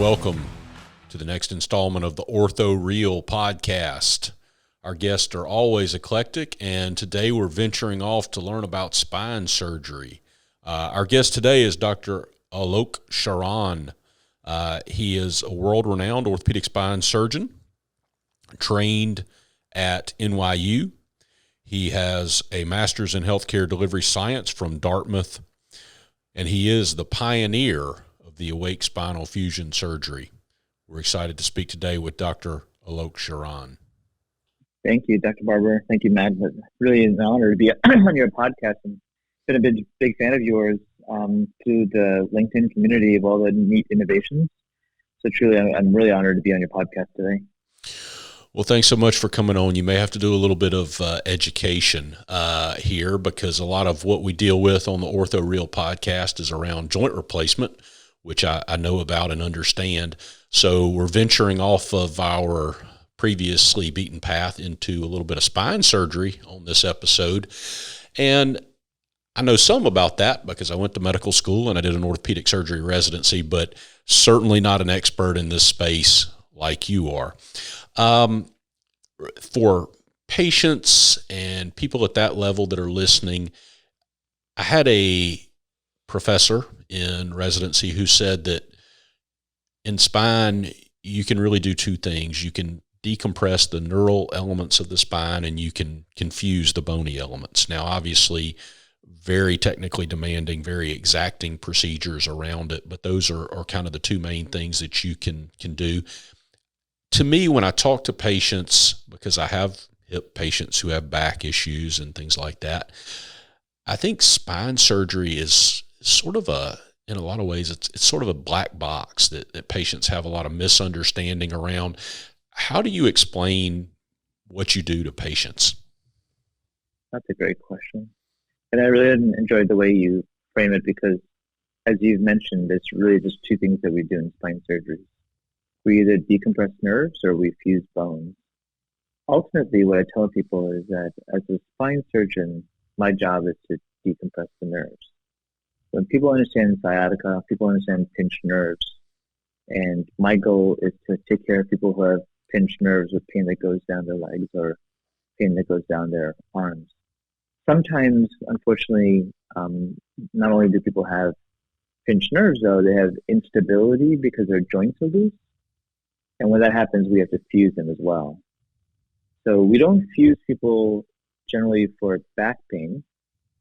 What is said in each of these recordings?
welcome to the next installment of the Ortho Real podcast. Our guests are always eclectic, and today we're venturing off to learn about spine surgery. Our guest today is Dr. Alok Sharan. He is a world-renowned orthopedic spine surgeon, trained at NYU. He has a master's in healthcare delivery science from Dartmouth, and he is the pioneer of the Awake Spinal Fusion surgery. We're excited to speak today with Dr. Alok Sharan. Thank you, Dr. Barber. Thank you, Matt. It's really an honor to be on your podcast. And been a big fan of yours through the LinkedIn community of all the neat innovations. So truly, I'm really honored to be on your podcast today. Well, thanks so much for coming on. You may have to do a little bit of education here, because a lot of what we deal with on the Ortho Real podcast is around joint replacement, which I know about and understand. So we're venturing off of our previously beaten path into a little bit of spine surgery on this episode. And I know some about that because I went to medical school and I did an orthopedic surgery residency, but certainly not an expert in this space like you are. For patients and people at that level that are listening, I had a professor in residency who said that in spine, you can really do two things. You can decompress the neural elements of the spine and you can confuse the bony elements. Now, obviously, very technically demanding, very exacting procedures around it, but those are kind of the two main things that you can do. To me, when I talk to patients, because I have hip patients who have back issues and things like that, I think spine surgery is sort of in a lot of ways, it's sort of a black box that patients have a lot of misunderstanding around. How do you explain what you do to patients? That's a great question. And I really enjoyed the way you frame it because, as you've mentioned, it's really just two things that we do in spine surgery. We either decompress nerves or we fuse bones. Ultimately, what I tell people is that as a spine surgeon, my job is to decompress the nerves. When people understand sciatica, people understand pinched nerves. And my goal is to take care of people who have pinched nerves with pain that goes down their legs or pain that goes down their arms. Sometimes, unfortunately, not only do people have pinched nerves, though, they have instability because their joints are loose. And when that happens, we have to fuse them as well. So we don't fuse people generally for back pain.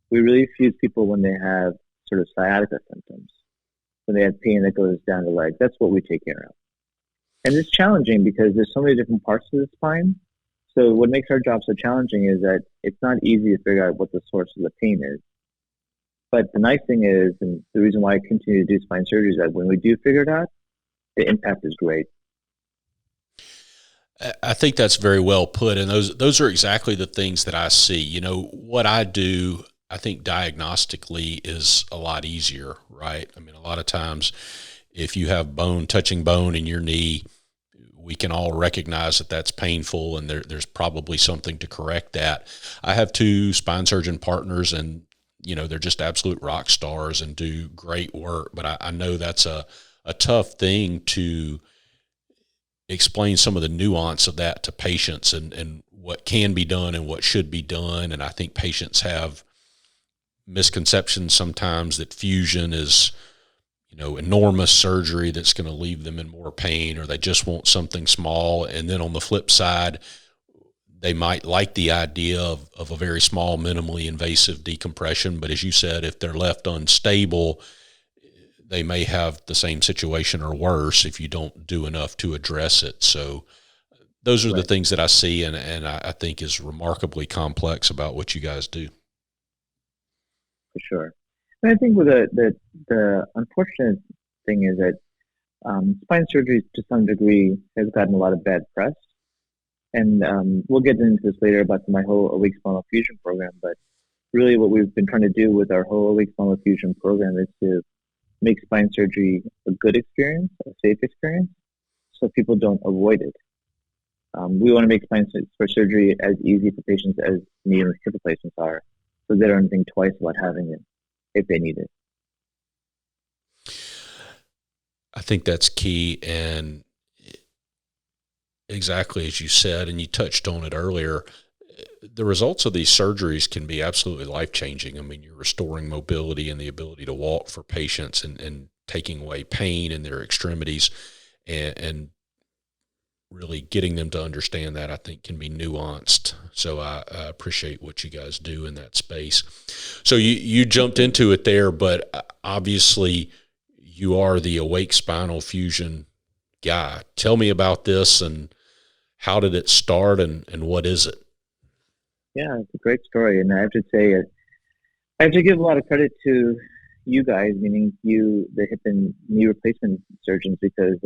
We really fuse people when they have sort of sciatica symptoms, when they have pain that goes down the leg. That's what we take care of. And it's challenging because there's so many different parts of the spine. So what makes our job so challenging is that it's not easy to figure out what the source of the pain is. But the nice thing is, and the reason why I continue to do spine surgery is that when we do figure it out, the impact is great. I think that's very well put, and those are exactly the things that I see. You know, what I do, I think diagnostically is a lot easier, right? I mean, a lot of times if you have bone touching bone in your knee, we can all recognize that that's painful and there's probably something to correct that. I have two spine surgeon partners and, you know, they're just absolute rock stars and do great work, but I know that's a tough thing to explain some of the nuance of that to patients and what can be done and what should be done. And I think patients have misconceptions sometimes that fusion is, you know, enormous surgery that's going to leave them in more pain, or they just want something small. And then on the flip side, they might like the idea of a very small, minimally invasive decompression. But as you said, if they're left unstable, they may have the same situation or worse if you don't do enough to address it. So those are the things that I see and I think is remarkably complex about what you guys do. For sure. And I think with the unfortunate thing is that spine surgery to some degree has gotten a lot of bad press. And we'll get into this later about my whole Awake Spinal Fusion program, but really what we've been trying to do with our whole Awake Spinal Fusion program is to make spine surgery a good experience, a safe experience, so people don't avoid it. We want to make spine surgery as easy for patients as knee and hip replacements are, so they don't think twice about having it if they need it. I think that's key. And exactly as you said, and you touched on it earlier, the results of these surgeries can be absolutely life-changing. I mean, you're restoring mobility and the ability to walk for patients, and taking away pain in their extremities, and really getting them to understand that, I think, can be nuanced. So I appreciate what you guys do in that space. So you jumped into it there, but obviously you are the Awake Spinal Fusion guy. Tell me about this, and how did it start, and what is it? Yeah, it's a great story. And I have to say, I have to give a lot of credit to you guys, meaning you, the hip and knee replacement surgeons, because,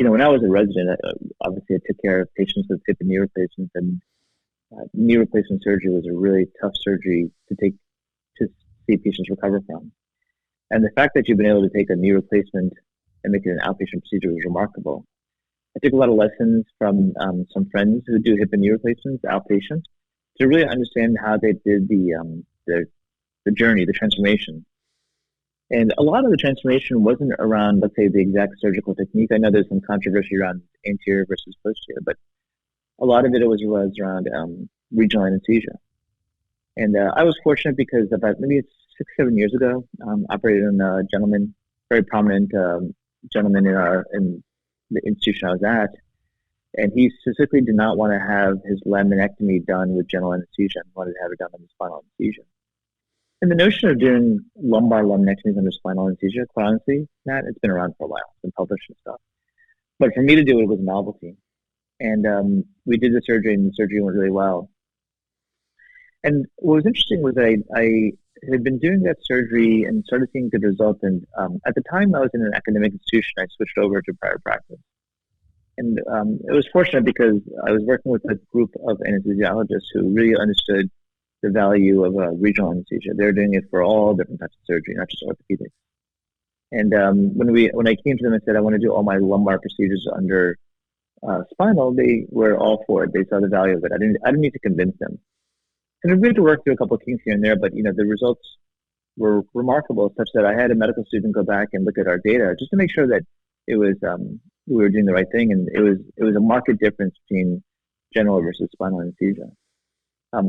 when I was a resident, obviously I took care of patients with hip and knee replacements, and knee replacement surgery was a really tough surgery to see patients recover from. And the fact that you've been able to take a knee replacement and make it an outpatient procedure was remarkable. I took a lot of lessons from some friends who do hip and knee replacements, outpatient, to really understand how they did the journey, the transformation. And a lot of the transformation wasn't around, let's say, the exact surgical technique. I know there's some controversy around anterior versus posterior, but a lot of it was around regional anesthesia. And I was fortunate because about maybe 6-7 years ago, operated on a gentleman, very prominent gentleman in the institution I was at, and he specifically did not want to have his laminectomy done with general anesthesia. He wanted to have it done under spinal anesthesia. And the notion of doing lumbar laminectomies under spinal anesthesia, quite honestly, Matt, it's been around for a while. It's been published and stuff. But for me to do it was a novelty. And we did the surgery, and the surgery went really well. And what was interesting was I had been doing that surgery and started seeing good results. And at the time I was in an academic institution, I switched over to private practice. And it was fortunate because I was working with a group of anesthesiologists who really understood the value of regional anesthesia. They're doing it for all different types of surgery, not just orthopedics. And when I came to them and said I want to do all my lumbar procedures under spinal, they were all for it. They saw the value of it. I didn't need to convince them. And we had to work through a couple of kinks here and there, but the results were remarkable, such that I had a medical student go back and look at our data just to make sure that it was we were doing the right thing, and it was a marked difference between general versus spinal anesthesia.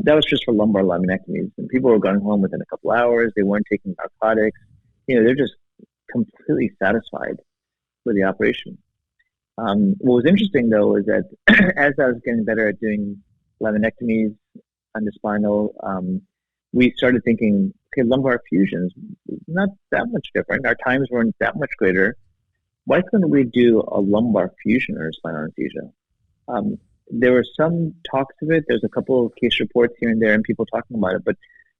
That was just for lumbar laminectomies, and people were going home within a couple hours. They weren't taking narcotics. They're just completely satisfied with the operation. What was interesting though is that as I was getting better at doing laminectomies under spinal, we started thinking, okay, lumbar fusions, not that much different. Our times weren't that much greater. Why couldn't we do a lumbar fusion under spinal anesthesia? There were some talks of it. There's a couple of case reports here and there and people talking about it, but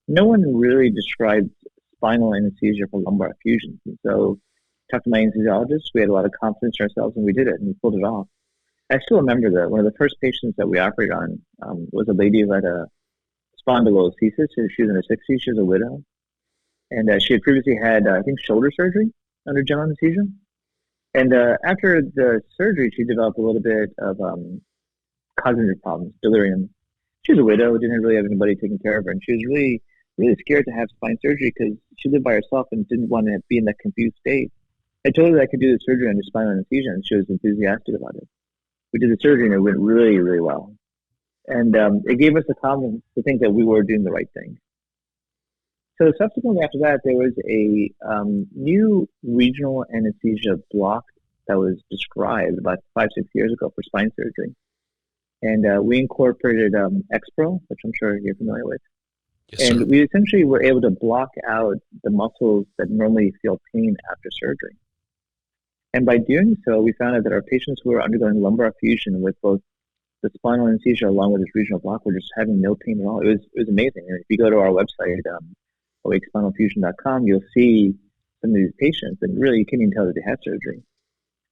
no one really described spinal anesthesia for lumbar fusions. And so I talked to my anesthesiologist. We had a lot of confidence in ourselves, and we did it, and we pulled it off. I still remember that one of the first patients that we operated on was a lady who had a spondylolisthesis. She was in her 60s. She was a widow. And she had previously had, I think, shoulder surgery under general anesthesia. And after the surgery, she developed a little bit of cognitive problems, delirium. She was a widow, didn't really have anybody taking care of her. And she was really, really scared to have spine surgery because she lived by herself and didn't want to be in that confused state. I told her that I could do the surgery under spinal anesthesia, and she was enthusiastic about it. We did the surgery, and it went really, really well. And it gave us the confidence to think that we were doing the right thing. So subsequently after that, there was a new regional anesthesia block that was described about 5-6 years ago for spine surgery. And we incorporated XPro, which I'm sure you're familiar with. Yes, and sir. we essentially were able to block out the muscles that normally feel pain after surgery. And by doing so, we found out that our patients who were undergoing lumbar fusion with both the spinal anesthesia along with this regional block were just having no pain at all. It was amazing. And if you go to our website, awakespinalfusion.com, you'll see some of these patients, and really you can't even tell that they had surgery.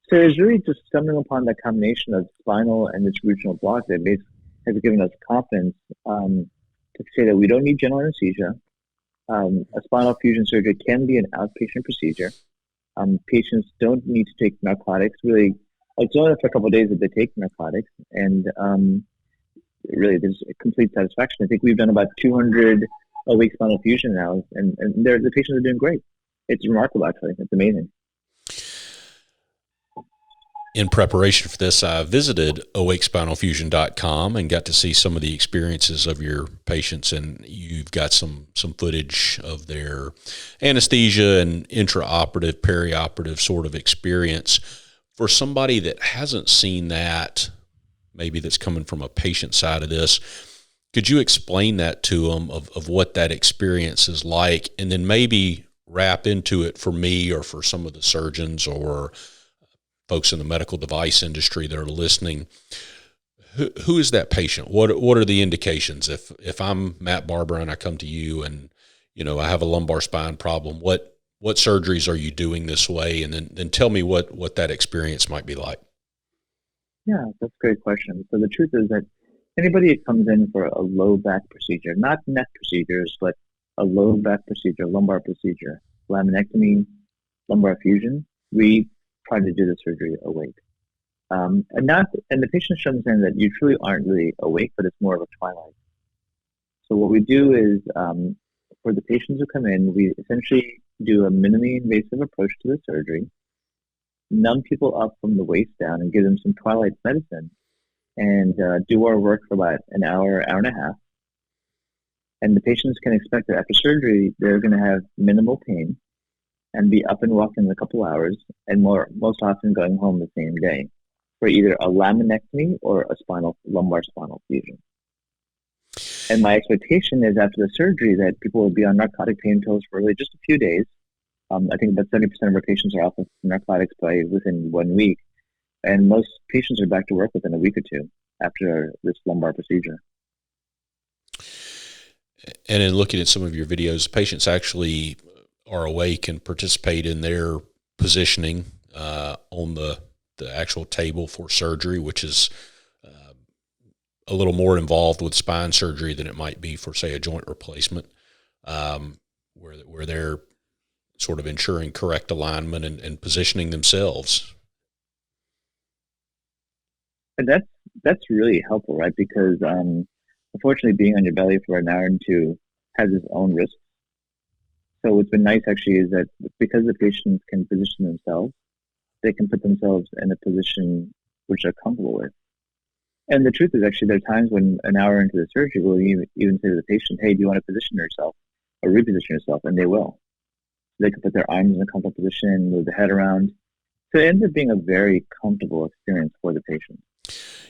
So it's really just stumbling upon that combination of spinal and this regional block that has given us confidence to say that we don't need general anesthesia. A spinal fusion surgery can be an outpatient procedure. Patients don't need to take narcotics. Really, it's only for a couple of days that they take narcotics, and really there's a complete satisfaction. I think we've done about 200 Awake Spinal Fusion now, and the patients are doing great. It's remarkable, actually. It's amazing. In preparation for this, I visited awakespinalfusion.com and got to see some of the experiences of your patients, and you've got some footage of their anesthesia and intraoperative, perioperative sort of experience. For somebody that hasn't seen that, maybe that's coming from a patient side of this, could you explain that to them of what that experience is like, and then maybe wrap into it for me or for some of the surgeons or folks in the medical device industry that are listening? Who is that patient? What are the indications? If I'm Matt Barber and I come to you and, I have a lumbar spine problem, what surgeries are you doing this way? And then tell me what that experience might be like. Yeah, that's a great question. So the truth is that anybody who comes in for a low back procedure, not neck procedures, but a low back procedure, lumbar procedure, laminectomy, lumbar fusion, we try to do the surgery awake. And the patient should understand that you truly aren't really awake, but it's more of a twilight. So what we do is, for the patients who come in, we essentially do a minimally invasive approach to the surgery, numb people up from the waist down and give them some twilight medicine, and do our work for about an hour, hour and a half. And the patients can expect that after surgery, they're going to have minimal pain and be up and walking in a couple hours, and most often going home the same day for either a laminectomy or a lumbar spinal fusion. And my expectation is after the surgery that people will be on narcotic pain pills for really just a few days. I think about 70% of our patients are off of narcotics within 1 week, and most patients are back to work within a week or two after this lumbar procedure. And in looking at some of your videos, patients actually are awake and participate in their positioning on the actual table for surgery, which is a little more involved with spine surgery than it might be for, say, a joint replacement, where they're sort of ensuring correct alignment and positioning themselves. And that's really helpful, right? Because unfortunately, being on your belly for an hour and two has its own risks. So what's been nice actually is that because the patients can position themselves, they can put themselves in a position which they're comfortable with. And the truth is actually there are times when an hour into the surgery we'll even say to the patient, hey, do you want to position yourself or reposition yourself? And they will. They can put their arms in a comfortable position, move the head around. So it ends up being a very comfortable experience for the patient.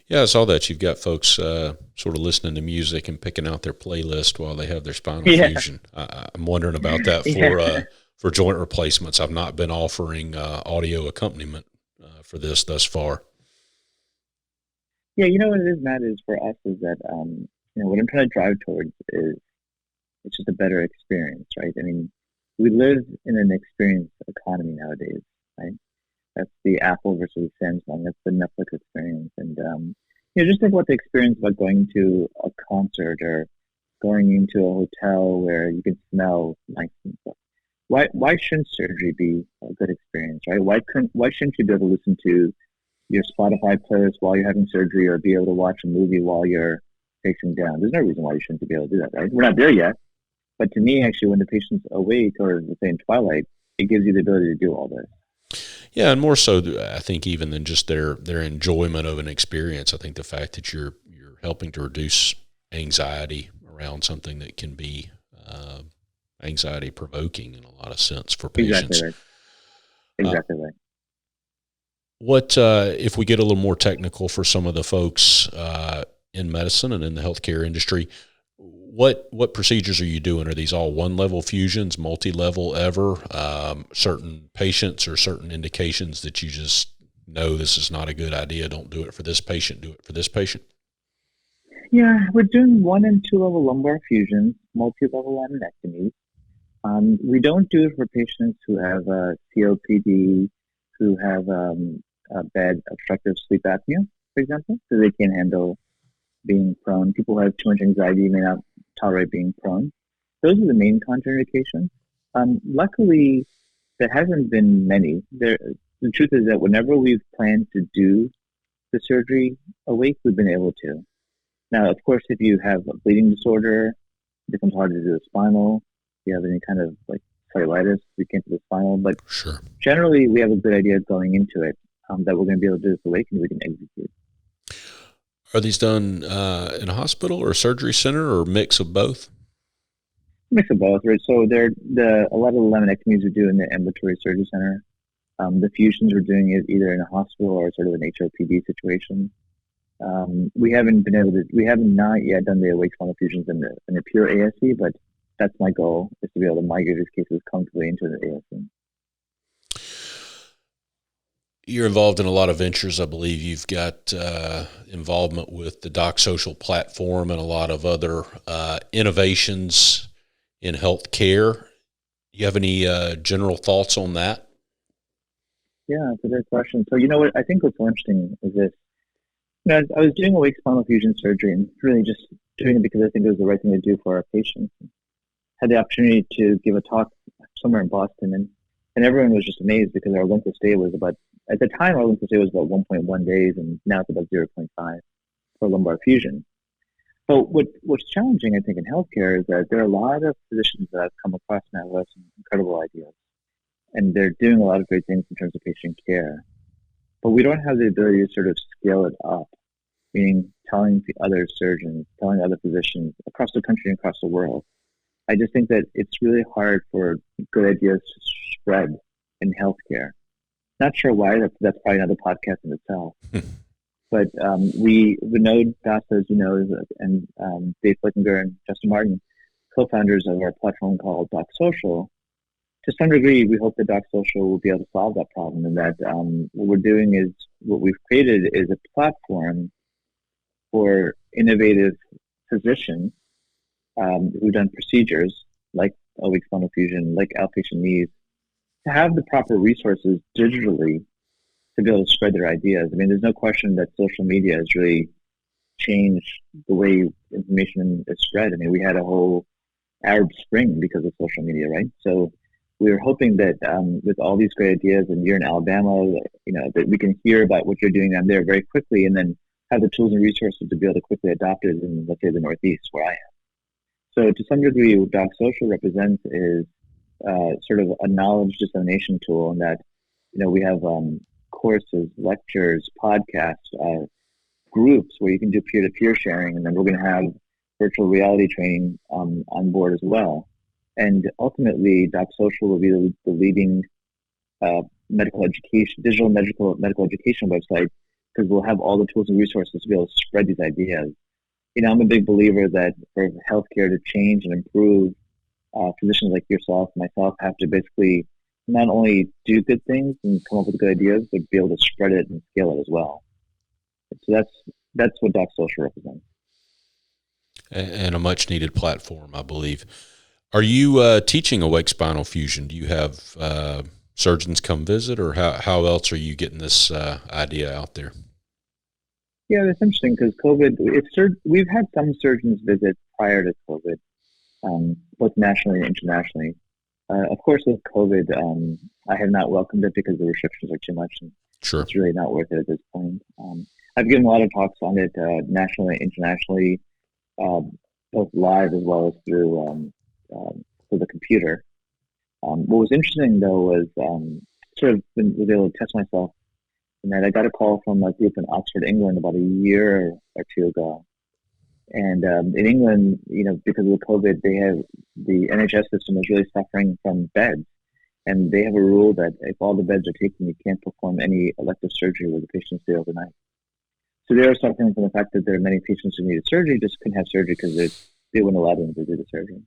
Yeah, I saw that. You've got folks sort of listening to music and picking out their playlist while they have their spinal fusion. I'm wondering about that for joint replacements. I've not been offering audio accompaniment for this thus far. Yeah, what it is, Matt, is for us is that, what I'm trying to drive towards is it's just a better experience, right? I mean, we live in an experience economy nowadays, right? That's the Apple versus Samsung. That's the Netflix experience. And, just think about the experience about going to a concert or going into a hotel where you can smell nice and stuff. Why shouldn't surgery be a good experience, right? Why shouldn't you be able to listen to your Spotify playlist while you're having surgery or be able to watch a movie while you're facing down? There's no reason why you shouldn't be able to do that, right? We're not there yet. But to me, actually, when the patient's awake or, say, in twilight, it gives you the ability to do all this. Yeah, and more so, I think, even than just their enjoyment of an experience. I think the fact that you're helping to reduce anxiety around something that can be anxiety provoking in a lot of sense for patients. Exactly right. What if we get a little more technical for some of the folks in medicine and in the healthcare industry? What procedures are you doing? Are these all one-level fusions, multi-level ever? Certain patients or certain indications that you just know this is not a good idea, don't do it for this patient, do it for this patient? Yeah, we're doing 1 and 2 level lumbar fusions, multi-level laminectomies. We don't do it for patients who have COPD, who have bad obstructive sleep apnea, for example, so they can't handle being prone. People who have too much anxiety may not tolerate being prone. Those are the main contraindications. Luckily, there hasn't been many. The truth is that whenever we've planned to do the surgery awake, we've been able to. Now, of course, if you have a bleeding disorder, it becomes hard to do the spinal. If you have any kind of cellulitis, we can't do the spinal. But sure, generally, we have a good idea going into it. that we're going to be able to do this awake and we can execute. Are these done in a hospital or a surgery center or a mix of both? Mix of both, right? So a lot of the laminectomies we do in the ambulatory surgery center. The fusions we're doing it either in a hospital or sort of an HOPD situation. We haven't not yet done the Awake Spinal Fusions in the pure ASC, but that's my goal, is to be able to migrate these cases comfortably into the ASC. You're involved in a lot of ventures. I believe you've got involvement with the Doc Social platform and a lot of other innovations in healthcare. Do you have any general thoughts on that? Yeah, it's a good question. So, you know what, I think what's so interesting is this. You know, I was doing Awake Spinal Fusion surgery and really just doing it because I think it was the right thing to do for our patients. Had the opportunity to give a talk somewhere in Boston, and everyone was just amazed because our length of stay was at the time, our length of stay was about 1.1 days, and now it's about 0.5 for lumbar fusion. But what's challenging, I think, in healthcare is that there are a lot of physicians that I've come across now who have some incredible ideas, and they're doing a lot of great things in terms of patient care. But we don't have the ability to sort of scale it up, meaning telling the other surgeons, telling other physicians across the country and across the world. I just think that it's really hard for good ideas to spread in healthcare. Not sure why. That's probably another podcast in itself. But Vinod Dasa, as you know, and Dave Flickinger and Justin Martin, co-founders of our platform called Doc Social. To some degree, we hope that Doc Social will be able to solve that problem, and that what we're doing is, what we've created is a platform for innovative physicians who've done procedures like Awake Spinal Fusion, like outpatient knees, to have the proper resources digitally to be able to spread their ideas. I mean, there's no question that social media has really changed the way information is spread. I mean, we had a whole Arab Spring because of social media, right? So we were hoping that with all these great ideas, and you're in Alabama, you know, that we can hear about what you're doing down there very quickly, and then have the tools and resources to be able to quickly adopt it in, let's say, the Northeast, where I am. So to some degree, what Doc Social represents is sort of a knowledge dissemination tool, in that, you know, we have courses, lectures, podcasts, groups where you can do peer-to-peer sharing, and then we're going to have virtual reality training on board as well. And ultimately, Doc Social will be the leading medical education, digital medical education website, because we'll have all the tools and resources to be able to spread these ideas. You know, I'm a big believer that for healthcare to change and improve, physicians like yourself, myself, have to basically not only do good things and come up with good ideas, but be able to spread it and scale it as well. So that's what Doc Social represents. And a much needed platform, I believe. Are you teaching Awake Spinal Fusion? Do you have surgeons come visit, or how else are you getting this idea out there? Yeah, that's interesting, because COVID, we've had some surgeons visit prior to COVID, both nationally and internationally. Of course, with COVID, I have not welcomed it because the restrictions are too much, and Sure. It's really not worth it at this point. I've given a lot of talks on it nationally and internationally, both live as well as through the computer. What was interesting, though, was was able to test myself, and that I got a call from a group in Oxford, England, about a year or two ago. And in England, you know, because of the COVID, the NHS system is really suffering from beds, and they have a rule that if all the beds are taken, you can't perform any elective surgery where the patients stay overnight. So they are suffering from the fact that there are many patients who needed surgery, just couldn't have surgery because they wouldn't allow them to do the surgery.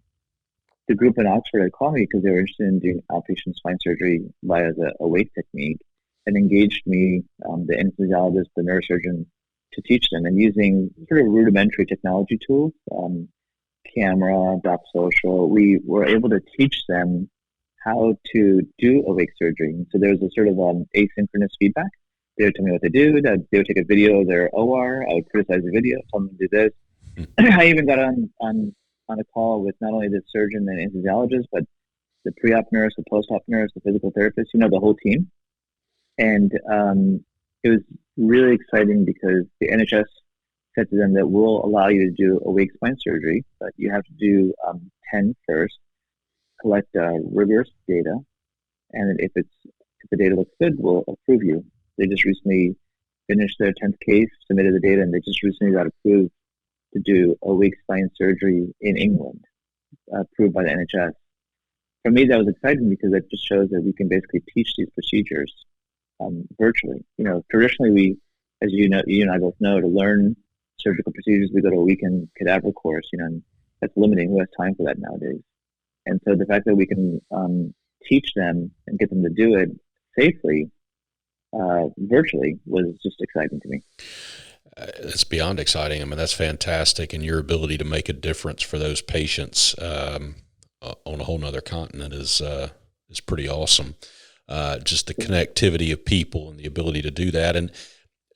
The group in Oxford had called me because they were interested in doing outpatient spine surgery via the Awake technique, and engaged me, the anesthesiologist, the neurosurgeon, to teach them, and using sort of rudimentary technology tools, camera, Doc Social. We were able to teach them how to do awake surgery. And so there was a sort of asynchronous feedback. They would tell me what to do. They would take a video of their OR. I would criticize the video, tell them to do this. I even got on a call with not only the surgeon and anesthesiologist, but the pre-op nurse, the post-op nurse, the physical therapist, you know, the whole team. And it was really exciting because the NHS said to them that we'll allow you to do awake spine surgery, but you have to do 10 first, collect rigorous data, and if the data looks good, we'll approve you. They just recently finished their 10th case, submitted the data, and they just recently got approved to do awake spine surgery in England, approved by the NHS. For me, that was exciting because it just shows that we can basically teach these procedures virtually. Traditionally, we, as you and I both know, to learn surgical procedures, we go to a weekend cadaver course, and that's limiting. Who has time for that nowadays? And so the fact that we can teach them and get them to do it safely virtually was just exciting to me. It's beyond exciting. I mean, that's fantastic. And your ability to make a difference for those patients on a whole nother continent is pretty awesome. Just the connectivity of people and the ability to do that. And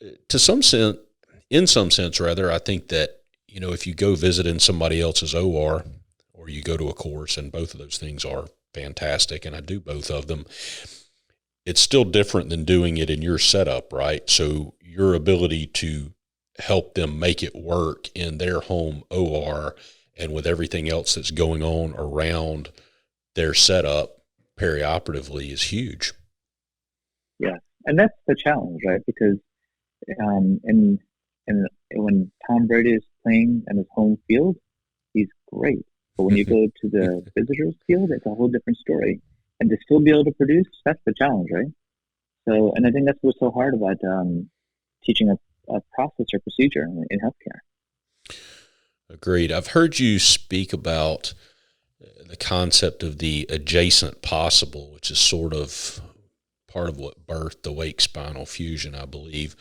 in some sense, I think that, if you go visit in somebody else's OR or you go to a course, and both of those things are fantastic, and I do both of them, it's still different than doing it in your setup, right? So your ability to help them make it work in their home OR and with everything else that's going on around their setup perioperatively is huge. Yeah, and that's the challenge, right? Because and when Tom Brady is playing in his home field, he's great. But when you go to the visitors field, it's a whole different story. And to still be able to produce, that's the challenge, right? So, and I think that's what's so hard about teaching a process or procedure in healthcare. Agreed. I've heard you speak about the concept of the adjacent possible, which is sort of part of what birthed Awake Spinal Fusion, I believe.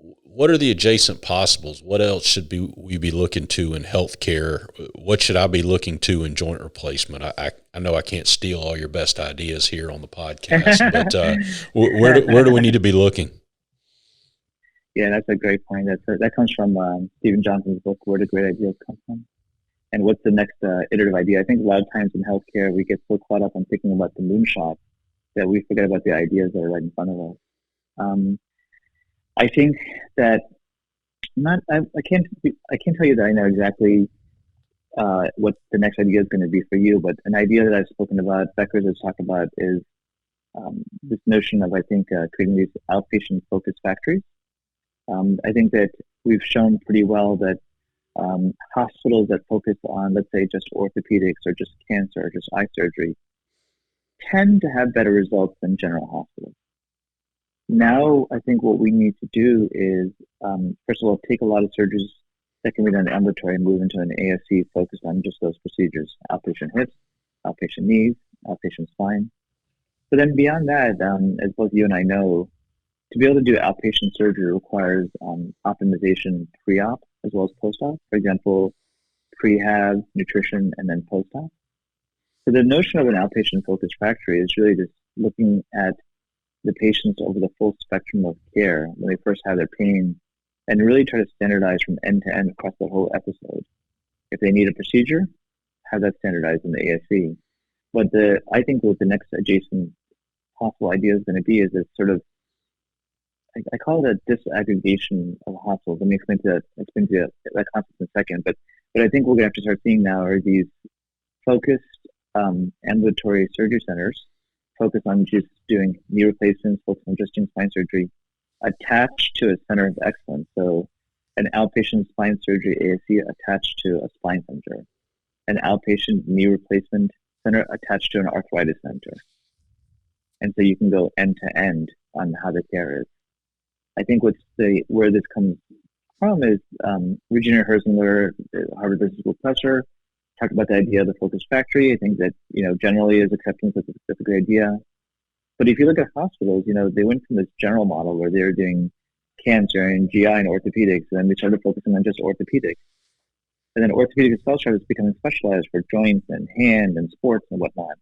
What are the adjacent possibles? What else should we be looking to in healthcare? What should I be looking to in joint replacement? I know I can't steal all your best ideas here on the podcast, but where do we need to be looking? Yeah, that's a great point. That comes from Stephen Johnson's book, Where Do Great Ideas Come From? And what's the next iterative idea? I think a lot of times in healthcare, we get so caught up on thinking about the moonshot that we forget about the ideas that are right in front of us. I think that I can't tell you that I know exactly what the next idea is going to be for you, but an idea that I've spoken about, Becker's has talked about, is this notion of, I think, creating these outpatient focused factories. I think that we've shown pretty well that hospitals that focus on, let's say, just orthopedics or just cancer or just eye surgery tend to have better results than general hospitals. Now, I think what we need to do is, first of all, take a lot of surgeries that can be done ambulatory and move into an ASC focused on just those procedures: outpatient hips, outpatient knees, outpatient spine. But then beyond that, as both you and I know, to be able to do outpatient surgery requires optimization pre-op as well as post-op. For example, prehab, nutrition, and then post-op. So the notion of an outpatient-focused factory is really just looking at the patients over the full spectrum of care when they first have their pain, and really try to standardize from end to end across the whole episode. If they need a procedure, have that standardized in the ASC. But I think what the next adjacent possible idea is going to be is this sort of, I call it a disaggregation of hospitals. Let me explain to that concept in a second. But I think we're going to have to start seeing now are these focused ambulatory surgery centers, focus on just doing knee replacements, focus on just doing spine surgery, attached to a center of excellence. So an outpatient spine surgery ASC attached to a spine center, an outpatient knee replacement center attached to an arthritis center. And so you can go end to end on how the care is. I think where this comes from is Regina Herzlinger, Harvard Business School professor, talked about the idea of the focused factory. I think that, generally is acceptance that's a great idea. But if you look at hospitals, they went from this general model where they were doing cancer and GI and orthopedics, and then they started focusing on just orthopedics. And then orthopedics itself started becoming specialized for joints and hand and sports and whatnot.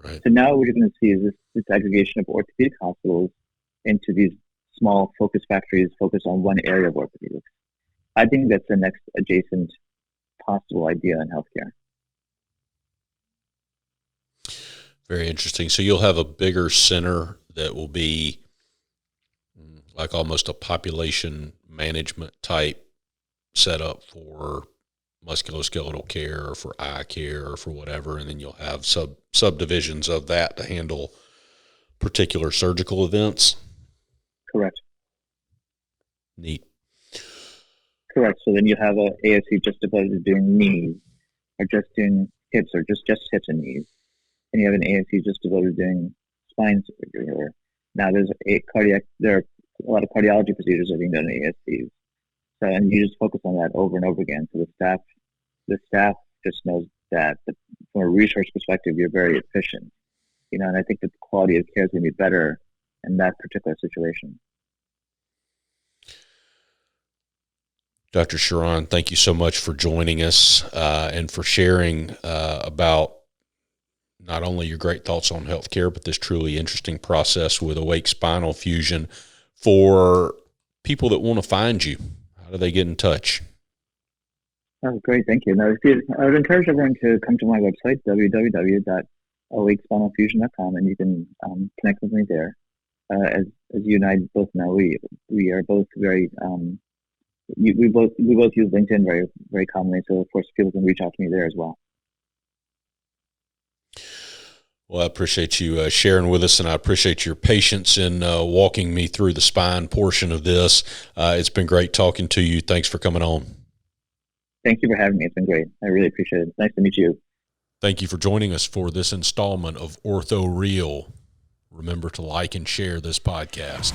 Right. So now what you're going to see is this aggregation of orthopedic hospitals into these small focus factories focused on one area of orthopedics. I think that's the next adjacent possible idea in healthcare. Very interesting. So you'll have a bigger center that will be like almost a population management type setup for musculoskeletal care or for eye care or for whatever, and then you'll have subdivisions of that to handle particular surgical events. Correct. Neat. Correct. So then you have a ASC just devoted to doing knees, or just doing hips, or just hips and knees. And you have an ASC just devoted to doing spine surgery. Or now there are a lot of cardiology procedures that are being done in ASCs. So, and you just focus on that over and over again. So the staff just knows that from a resource perspective, you're very efficient. And I think that the quality of care is going to be better in that particular situation. Dr. Sharan, thank you so much for joining us and for sharing about not only your great thoughts on healthcare, but this truly interesting process with Awake Spinal Fusion. For people that want to find you, how do they get in touch? Oh, great. Thank you. Now, I would encourage everyone to come to my website, www.awakespinalfusion.com, and you can connect with me there. As you and I both know, we are both very we both use LinkedIn very, very commonly. So of course, people can reach out to me there as well. Well, I appreciate you sharing with us, and I appreciate your patience in walking me through the spine portion of this. It's been great talking to you. Thanks for coming on. Thank you for having me. It's been great. I really appreciate it. Nice to meet you. Thank you for joining us for this installment of Ortho Real. Remember to like and share this podcast.